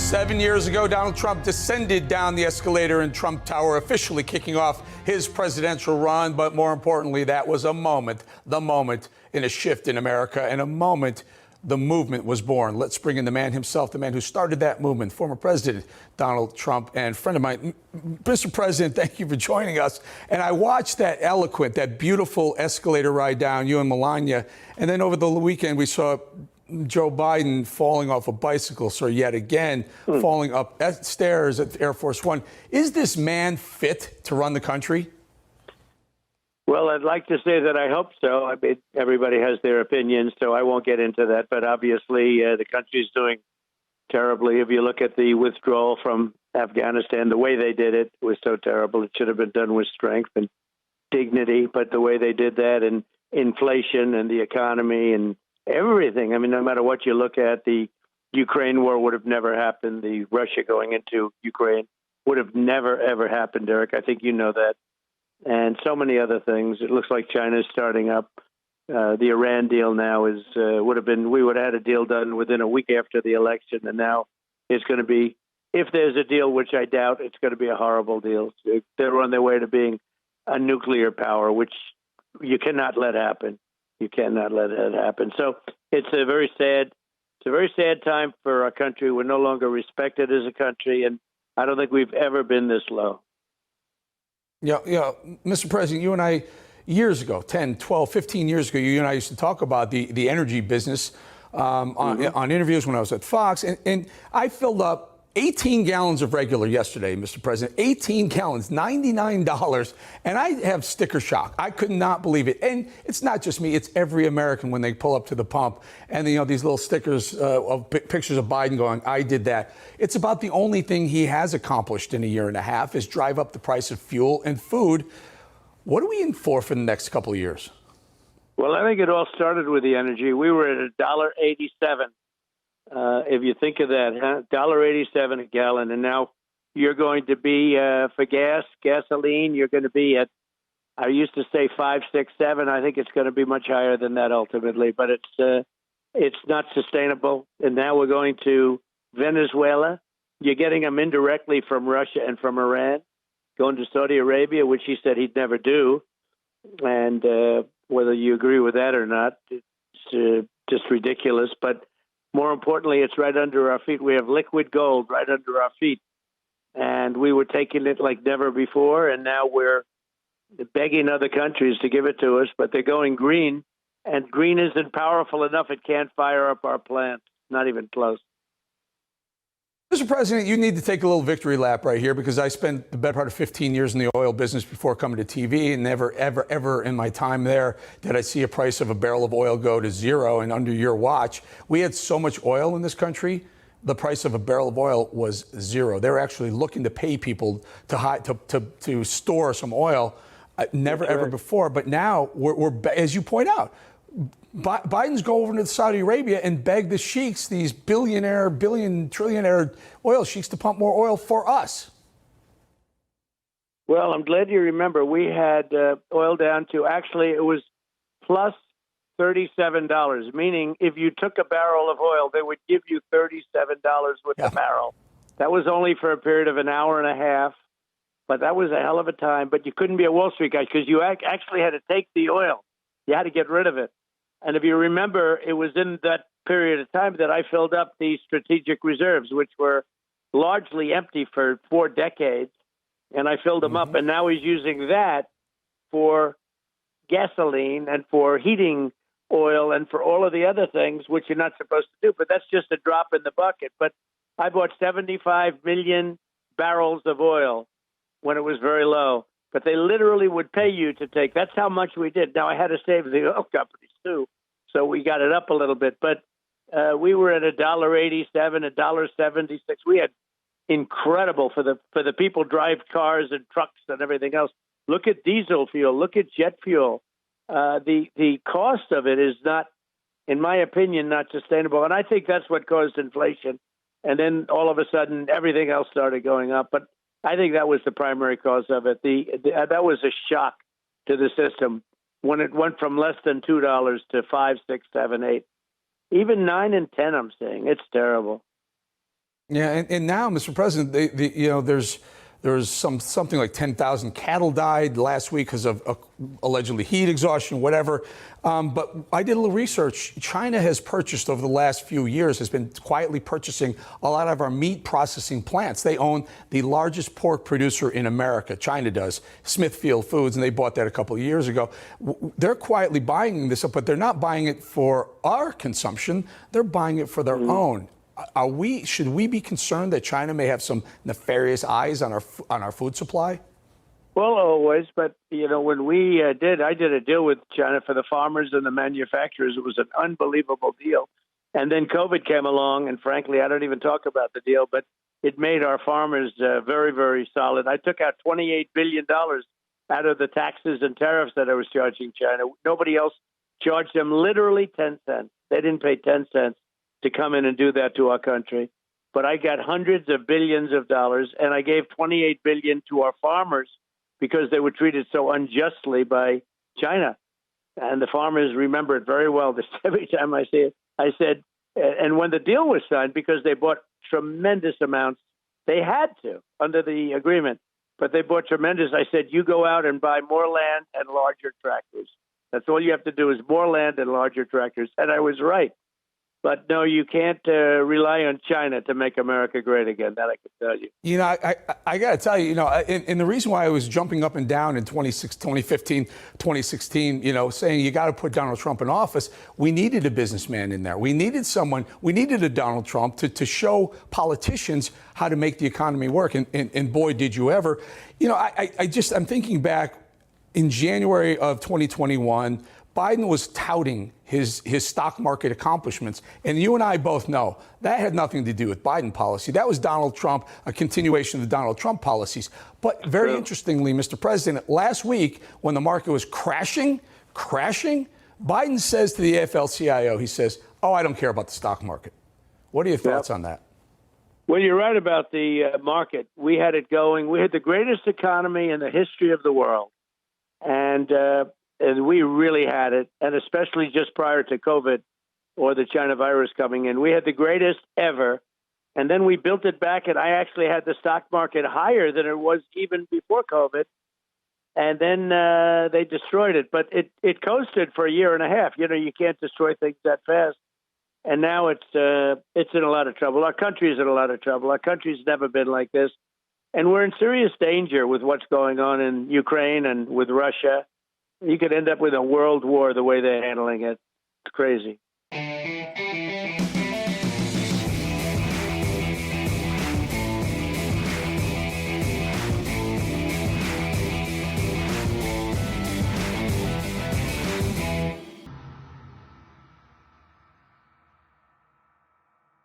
7 years ago, Donald Trump descended down the escalator in Trump Tower, officially kicking off his presidential run. But more importantly, that was a moment, the moment in a shift in America, and a moment the movement was born. Let's bring in the man himself, the man who started that movement, former President Donald Trump, and friend of mine. Mr. President, thank you for joining us. And I watched that eloquent, that beautiful escalator ride down, you and Melania. And then over the weekend, we saw Joe Biden falling off a bicycle, so yet again, falling up stairs at Air Force One. Is this man fit to run the country? Well, I'd like to say that I hope so. I mean, everybody has their opinions, so I won't get into that. But obviously, the country's doing terribly. If you look at the withdrawal from Afghanistan, the way they did it was so terrible. It should have been done with strength and dignity. But the way they did that, and inflation and the economy and everything. I mean, no matter what you look at, the Ukraine war would have never happened. The Russia going into Ukraine would have never, ever happened, Eric. I think you know that. And so many other things. It looks like China's starting up. The Iran deal now we would have had a deal done within a week after the election. And now it's going to be, if there's a deal, which I doubt, it's going to be a horrible deal. They're on their way to being a nuclear power, which you cannot let happen. You cannot let it happen. So it's a very sad time for our country. We're no longer respected as a country, and I don't think we've ever been this low. Yeah, Mr. President, you and I, years ago, 10, 12, 15 years ago, you and I used to talk about the energy business on interviews when I was at Fox, and I filled up 18 gallons of regular yesterday, Mr. President. 18 gallons, $99. And I have sticker shock. I could not believe it. And it's not just me, it's every American when they pull up to the pump. And, you know, these little stickers of pictures of Biden going, I did that. It's about the only thing he has accomplished in a year and a half is drive up the price of fuel and food. What are we in for the next couple of years? Well, I think it all started with the energy. We were at $1.87. If you think of that, $1.87 a gallon, and now you're going to be for gasoline. You're going to be at, I used to say 5, 6, 7. I think it's going to be much higher than that ultimately, but it's not sustainable. And now we're going to Venezuela. You're getting them indirectly from Russia and from Iran, going to Saudi Arabia, which he said he'd never do. And whether you agree with that or not, it's just ridiculous. But more importantly, it's right under our feet. We have liquid gold right under our feet. And we were taking it like never before. And now we're begging other countries to give it to us. But they're going green. And green isn't powerful enough. It can't fire up our plants. Not even close. Mr. President, you need to take a little victory lap right here, because I spent the better part of 15 years in the oil business before coming to TV, and never, ever, ever in my time there did I see a price of a barrel of oil go to zero. And under your watch, we had so much oil in this country, the price of a barrel of oil was zero. They were actually looking to pay people to store some oil, never, ever before. But now, we're, as you point out, Biden's go over to Saudi Arabia and beg the sheiks, these trillionaire oil sheiks, to pump more oil for us. Well, I'm glad you remember. We had oil down to, actually, it was plus $37, meaning if you took a barrel of oil, they would give you $37 with the barrel. That was only for a period of an hour and a half, but that was a hell of a time. But you couldn't be a Wall Street guy because you actually had to take the oil. You had to get rid of it. And if you remember, it was in that period of time that I filled up the strategic reserves, which were largely empty for 4 decades. And I filled them up. And now he's using that for gasoline and for heating oil and for all of the other things, which you're not supposed to do. But that's just a drop in the bucket. But I bought 75 million barrels of oil when it was very low. But they literally would pay you to take. That's how much we did. Now, I had to save the oil companies, too. So we got it up a little bit. But we were at $1.87, $1.76. We had incredible for the people drive cars and trucks and everything else. Look at diesel fuel. Look at jet fuel. The cost of it is not, in my opinion, not sustainable. And I think that's what caused inflation. And then all of a sudden, everything else started going up. But I think that was the primary cause of it. That was a shock to the system when it went from less than $2 to 5, 6, 7, 8, even 9 and 10. I'm saying it's terrible. Yeah, and now, Mr. President, there's something like 10,000 cattle died last week because of allegedly heat exhaustion, whatever. But I did a little research. China has purchased over the last few years, has been quietly purchasing a lot of our meat processing plants. They own the largest pork producer in America. China does, Smithfield Foods, and they bought that a couple of years ago. They're quietly buying this up, but they're not buying it for our consumption. They're buying it for their own. Should we be concerned that China may have some nefarious eyes on our food supply? Well, always, but when I did a deal with China for the farmers and the manufacturers. It was an unbelievable deal, and then COVID came along, and frankly, I don't even talk about the deal, but it made our farmers very, very solid. I took out $28 billion out of the taxes and tariffs that I was charging China. Nobody else charged them literally 10 cents. They didn't pay 10 cents to come in and do that to our country. But I got hundreds of billions of dollars, and I gave $28 billion to our farmers because they were treated so unjustly by China. And the farmers remember it very well. Every time I see it, I said, and when the deal was signed, because they bought tremendous amounts, they had to under the agreement, but they bought tremendous. I said, you go out and buy more land and larger tractors. That's all you have to do is more land and larger tractors. And I was right. But no, you can't rely on China to make America great again. That I can tell you. I got to tell you, and the reason why I was jumping up and down in 2015, 2016, saying you got to put Donald Trump in office, we needed a businessman in there. We needed a Donald Trump to show politicians how to make the economy work. And boy, did you ever. I'm thinking back in January of 2021, Biden was touting his stock market accomplishments. And you and I both know that had nothing to do with Biden policy. That was Donald Trump, a continuation of the Donald Trump policies. But very interestingly, Mr. President, last week when the market was crashing, Biden says to the AFL-CIO, he says, oh, I don't care about the stock market. What are your thoughts on that? Well, you're right about the market. We had it going. We had the greatest economy in the history of the world. And we really had it, and especially just prior to COVID or the China virus coming in. We had the greatest ever, and then we built it back, and I actually had the stock market higher than it was even before COVID, and then they destroyed it. But it coasted for a year and a half. You can't destroy things that fast. And now it's in a lot of trouble. Our country is in a lot of trouble. Our country's never been like this. And we're in serious danger with what's going on in Ukraine and with Russia. You could end up with a world war the way they're handling it. It's crazy.